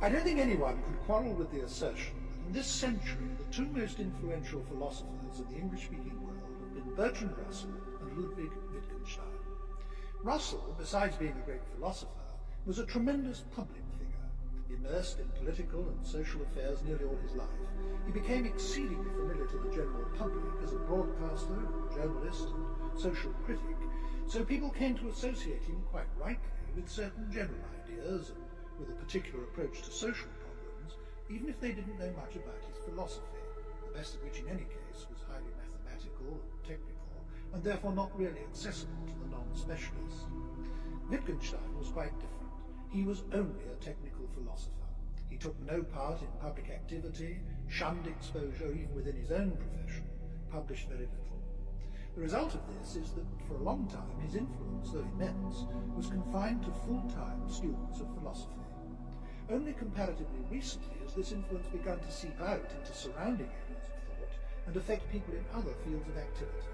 I don't think anyone can quarrel with the assertion that in this century the two most influential philosophers in the English-speaking world have been Bertrand Russell and Ludwig Wittgenstein. Russell, besides being a great philosopher, was a tremendous public figure. Immersed in political and social affairs nearly all his life, he became exceedingly familiar to the general public as a broadcaster, journalist, and social critic, so people came to associate him quite rightly with certain general ideas and with a particular approach to social problems, even if they didn't know much about his philosophy, the best of which in any case was highly mathematical and technical, and therefore not really accessible to the non-specialist. Wittgenstein was quite different. He was only a technical philosopher. He took no part in public activity, shunned exposure even within his own profession, published very little. The result of this is that for a long time his influence, though immense, was confined to full-time students of philosophy. Only comparatively recently has this influence begun to seep out into surrounding areas of thought and affect people in other fields of activity.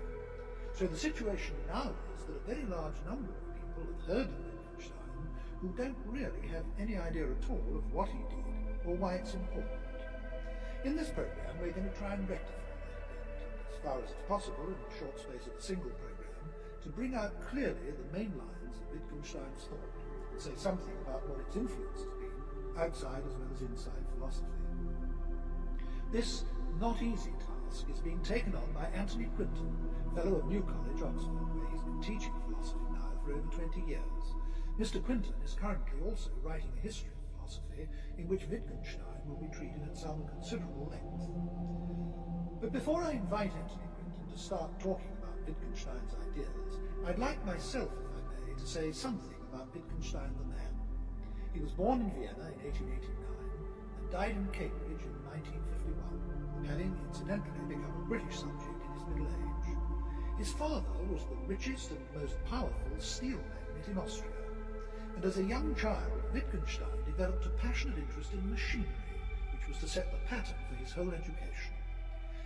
So the situation now is that a very large number of people have heard of Wittgenstein who don't really have any idea at all of what he did or why it's important. In this program we're going to try and rectify as far as it's possible in the short space of a single program, to bring out clearly the main lines of Wittgenstein's thought and say something about what its influence has been, outside as well as inside philosophy. This not easy task is being taken on by Anthony Quinton, Fellow of New College, Oxford, where he's been teaching philosophy now for over 20 years. Mr. Quinton is currently also writing a history of philosophy in which Wittgenstein will be treated at some considerable length. But before I invite Anthony Quinton to start talking about Wittgenstein's ideas, I'd like myself, if I may, to say something about Wittgenstein the man. He was born in Vienna in 1889 and died in Cambridge in 1951, having incidentally become a British subject in his middle age. His father was the richest and most powerful steel magnate in Austria, and as a young child, Wittgenstein developed a passionate interest in machinery, which was to set the pattern for his whole education.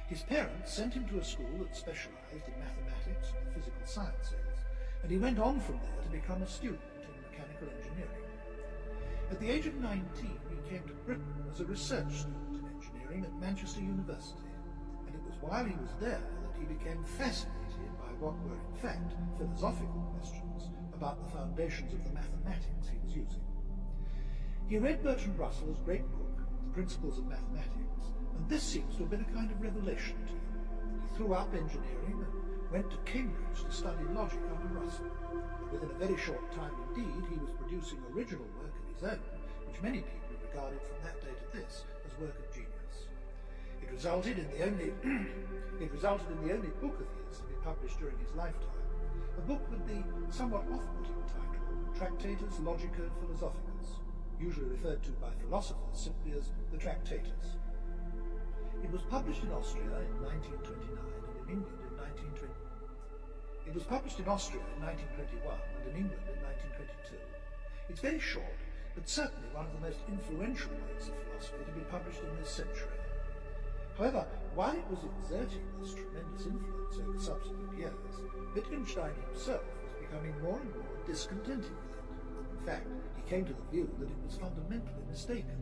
His parents sent him to a school that specialized in mathematics and the physical sciences, and he went on from there to become a student in mechanical engineering. At the age of 19, he came to Britain as a research student in engineering at Manchester University, and it was while he was there that he became fascinated by what were in fact philosophical questions about the foundations of the mathematics he was using. He read Bertrand Russell's great book, The Principles of Mathematics, and this seems to have been a kind of revelation to him. He threw up engineering and went to Cambridge to study logic under Russell. And within a very short time indeed, he was producing original work of his own, which many people regarded from that day to this as work of genius. It resulted in the only book of his to be published during his lifetime, a book with the somewhat off-putting title Tractatus Logico Philosophicus, usually referred to by philosophers simply as the Tractatus. It was published in Austria in 1929 and in England in 1920. It was published in Austria in 1921 and in England in 1922. It's very short, but certainly one of the most influential works of philosophy to be published in this century. However, while it was exerting this tremendous influence over subsequent years, Wittgenstein himself was becoming more and more discontented with it. In fact, he came to the view that it was fundamentally mistaken,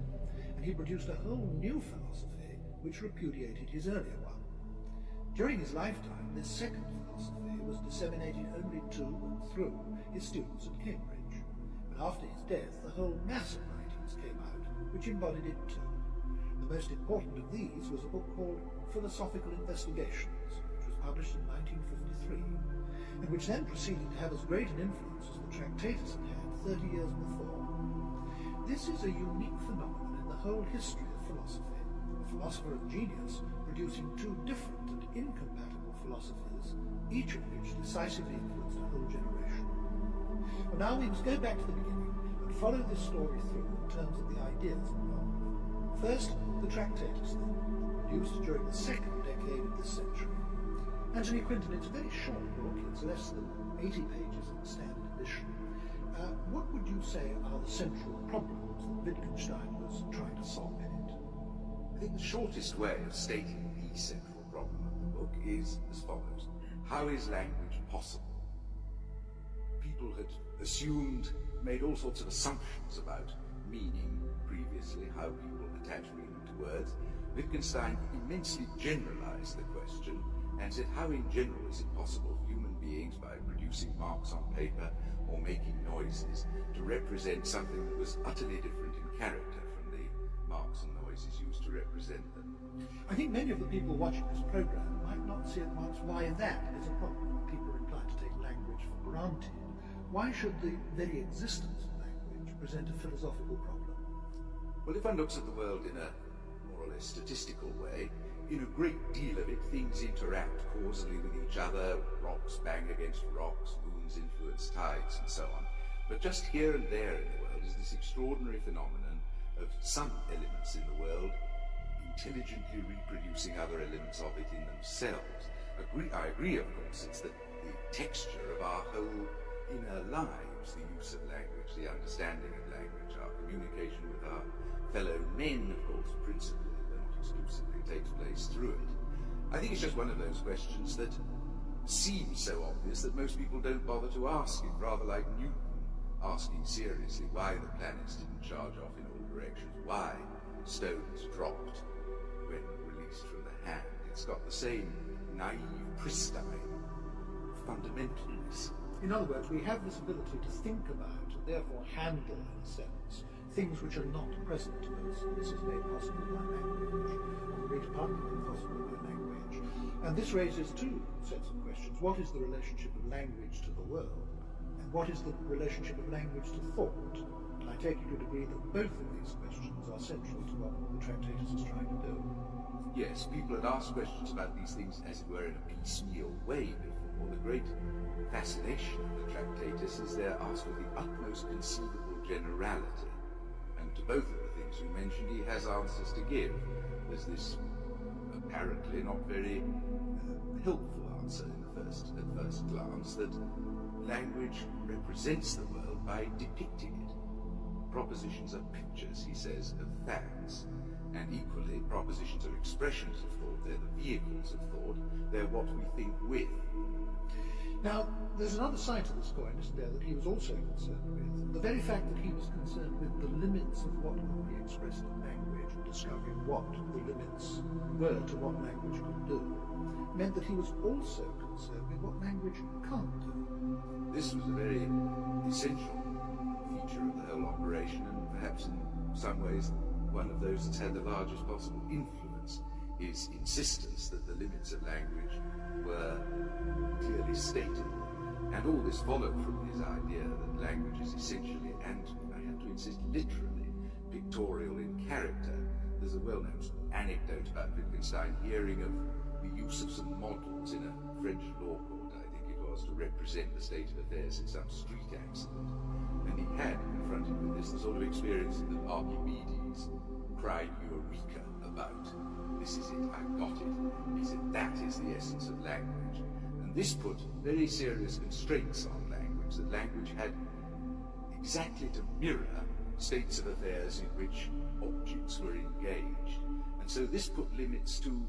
and he produced a whole new philosophy which repudiated his earlier one. During his lifetime, this second philosophy was disseminated only to and through his students at Cambridge, but after his death the whole mass of writings came out which embodied it too. The most important of these was a book called Philosophical Investigations, which was published in 1953, and which then proceeded to have as great an influence as the Tractatus had had 30 years before. This is a unique phenomenon in the whole history of philosophy, a philosopher of genius producing two different and incompatible philosophies, each of which decisively influenced a whole generation. Well, now we must go back to the beginning and follow this story through in terms of the ideas involved. First, the Tractatus, then, produced during the second decade of this century. Anthony Quinton, it's a very short book, it's less than 80 pages in the standard edition. What would you say are the central problems that Wittgenstein was trying to solve in it? I think the shortest way of stating the central problem of the book is as follows. How is language possible? People had assumed, made all sorts of assumptions about meaning previously how people attach meaning to words, Wittgenstein immensely generalized the question and said how in general is it possible for human beings, by producing marks on paper or making noises, to represent something that was utterly different in character from the marks and noises used to represent them. I think many of the people watching this program might not see at once why that is a problem. People are inclined to take language for granted. Why should the very existence of language present a philosophical problem? Well, if one looks at the world in a more or less statistical way, in a great deal of it things interact causally with each other, rocks bang against rocks, moons influence tides and so on. But just here and there in the world is this extraordinary phenomenon of some elements in the world intelligently reproducing other elements of it in themselves. I agree, of course, it's the texture of our whole inner lives, the use of language, the understanding of language, our communication with our fellow men, of course, principally, though not exclusively, takes place through it. I think it's just one of those questions that seems so obvious that most people don't bother to ask it, rather like Newton asking seriously why the planets didn't charge off in all directions, why stones dropped when released from the hand. It's got the same naive, pristine fundamentalness. In other words, we have this ability to think about and therefore handle, in a sense, things which are not present to us. This is made possible by language, or the greater part made possible by language. And this raises two sets of questions. What is the relationship of language to the world? And what is the relationship of language to thought? And I take you to agree that both of these questions are central to what the Tractatus is trying to do. Yes, people had asked questions about these things, as it were, in a piecemeal way before. The great fascination of the Tractatus is they're asked with the utmost conceivable generality. And to both of the things you mentioned, he has answers to give. There's this apparently not very helpful answer at first glance, that language represents the world by depicting it. Propositions are pictures, he says, of facts. And equally, propositions are expressions of thought. They're the vehicles of thought. They're what we think with. Now, there's another side to this coin, isn't there, that he was also concerned with. The very fact that he was concerned with the limits of what could be expressed in language and discovering what the limits were to what language could do, meant that he was also concerned with what language can't do. This was a very essential feature of the whole operation, and perhaps in some ways one of those that's had the largest possible influence, his insistence that the limits of language were clearly stated. And all this followed from his idea that language is essentially, and I have to insist, literally, pictorial in character. There's a well-known anecdote about Wittgenstein hearing of the use of some models in a French law court, I think it was, to represent the state of affairs in some street accident. And he had, confronted with this, the sort of experience that Archimedes cried Eureka about. This is it, I've got it. He said, that is the essence of language. And this put very serious constraints on language, that language had exactly to mirror states of affairs in which objects were engaged. And so this put limits to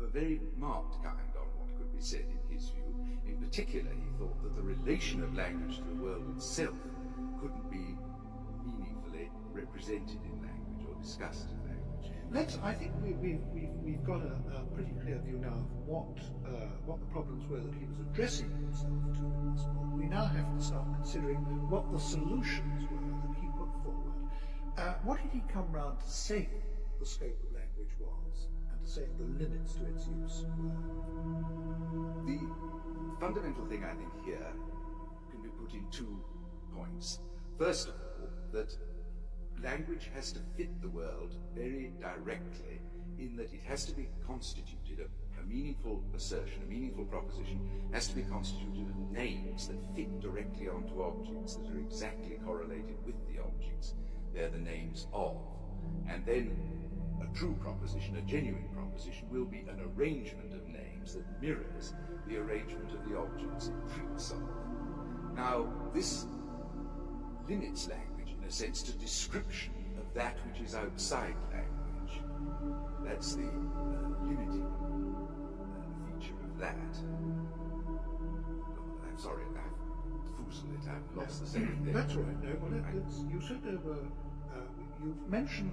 a very marked kind on what could be said in his view. In particular, he thought that the relation of language to the world itself couldn't be meaningfully represented in language or discussed in language. I think we've got a pretty clear view now of what the problems were that he was addressing himself to in this book. We now have to start considering what the solutions were that he put forward. What did he come round to say the scope of language was, and to say the limits to its use were? The fundamental thing, I think, here can be put in 2 points. First of all, that language has to fit the world very directly, in that it has to be constituted, a meaningful assertion, a meaningful proposition, has to be constituted of names that fit directly onto objects, that are exactly correlated with the objects. They're the names of. And then a true proposition, a genuine proposition, will be an arrangement of names that mirrors the arrangement of the objects it treats of. Now, this limits language, in a sense, to description of that which is outside language. That's the limiting feature of that. I'm sorry, I've foozled it, I've lost the second thing. That's all right. No, well, you said over, you've mentioned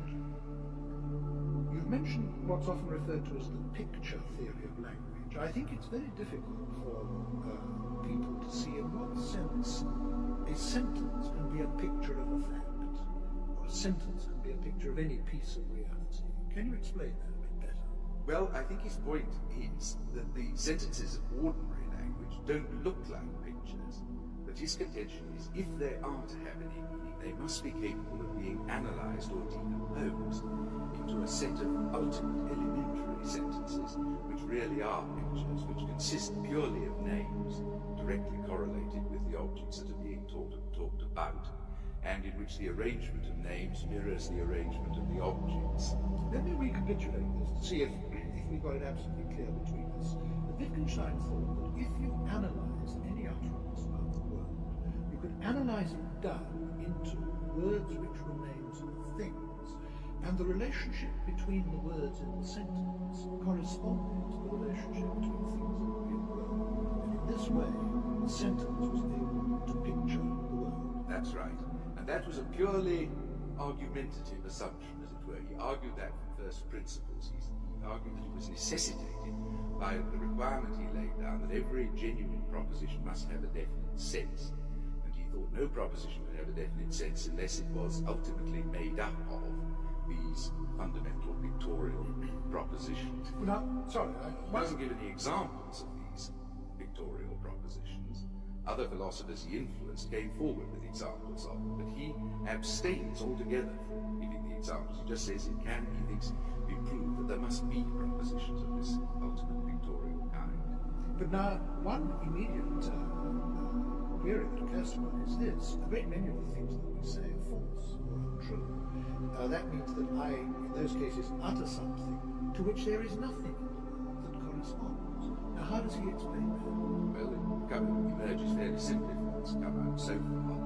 what's often referred to as the picture theory of language. I think it's very difficult for people to see in what sense a sentence can be a picture of a fact, or a sentence can be a picture of any piece of reality. Can you explain that a bit better? Well, I think his point is that the sentences of ordinary language don't look like pictures, but his contention is if they are to have any meaning, they must be capable of being analysed or decomposed into a set of ultimate elementary sentences, which really are pictures, which consist purely of names, directly correlated with the objects that are being talked about, and in which the arrangement of names mirrors the arrangement of the objects. Let me recapitulate this to see if we got it absolutely clear between us. Wittgenstein thought that if you analyse any utterance about the world, you could analyse it down into words which were names of things, and the relationship between the words in the sentence corresponded to the relationship between things in the real world. And in this way, the sentence was able to picture the world. That's right. And that was a purely argumentative assumption, as it were. He argued that from first principles. He argued that it was necessitated by the requirement he laid down that every genuine proposition must have a definite sense. And he thought no proposition could have a definite sense unless it was ultimately made up of these fundamental pictorial propositions. Now, sorry, He doesn't give any examples of these pictorial propositions. Other philosophers he influenced came forward with examples of them, but he abstains altogether from giving the examples. He just says it can, he thinks, be proved that there must be propositions of this ultimate pictorial kind. but now one immediate query that occurs to one is this: a great many of the things that we say are false or untrue. That means that I, in those cases, utter something to which there is nothing in the world that corresponds. Now, how does he explain that? Well, it emerges fairly simply from what's come out so far.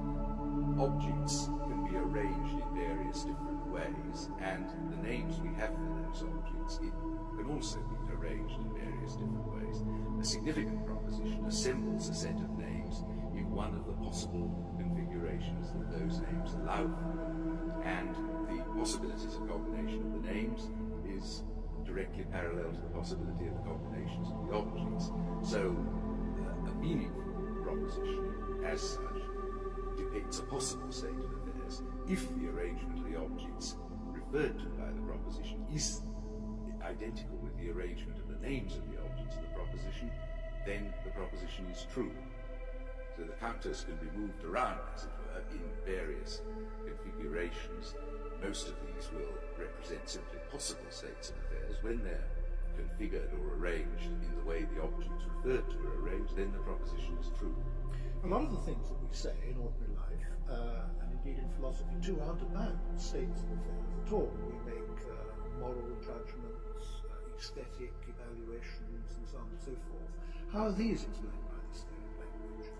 Objects can be arranged in various different ways, and the names we have for those objects can also be arranged in various different ways. A significant proposition assembles a set of names in one of the possible configurations that those names allow for, and the possibilities of combination of the names is directly parallel to the possibility of the combinations of the objects. So, a meaningful proposition, as such, depicts a possible state of affairs if the arrangement of the objects referred to by the proposition is identical with the arrangement of the names of the objects of the proposition, then the proposition is true. So the counters can be moved around, as it were, in various configurations. Most of these will represent simply possible states of affairs. When they're configured or arranged in the way the objects referred to are arranged, then the proposition is true. A lot of the things that we say in ordinary life, and indeed in philosophy too, aren't about states of affairs at all. We make moral judgments, aesthetic evaluations, and so on and so forth. How are these explained by this theory of language?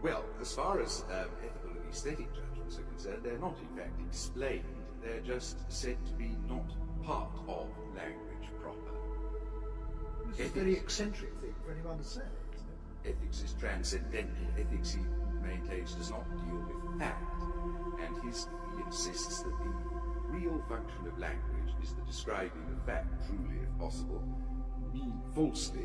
Well, as far as ethical and aesthetic judgments are concerned, they're not in fact explained. They're just said to be not part of language proper. It's a very eccentric thing for anyone to say, isn't it? Ethics is transcendental. Ethics, he maintains, does not deal with fact. And he insists that the real function of language is the describing of fact truly, if possible, falsely,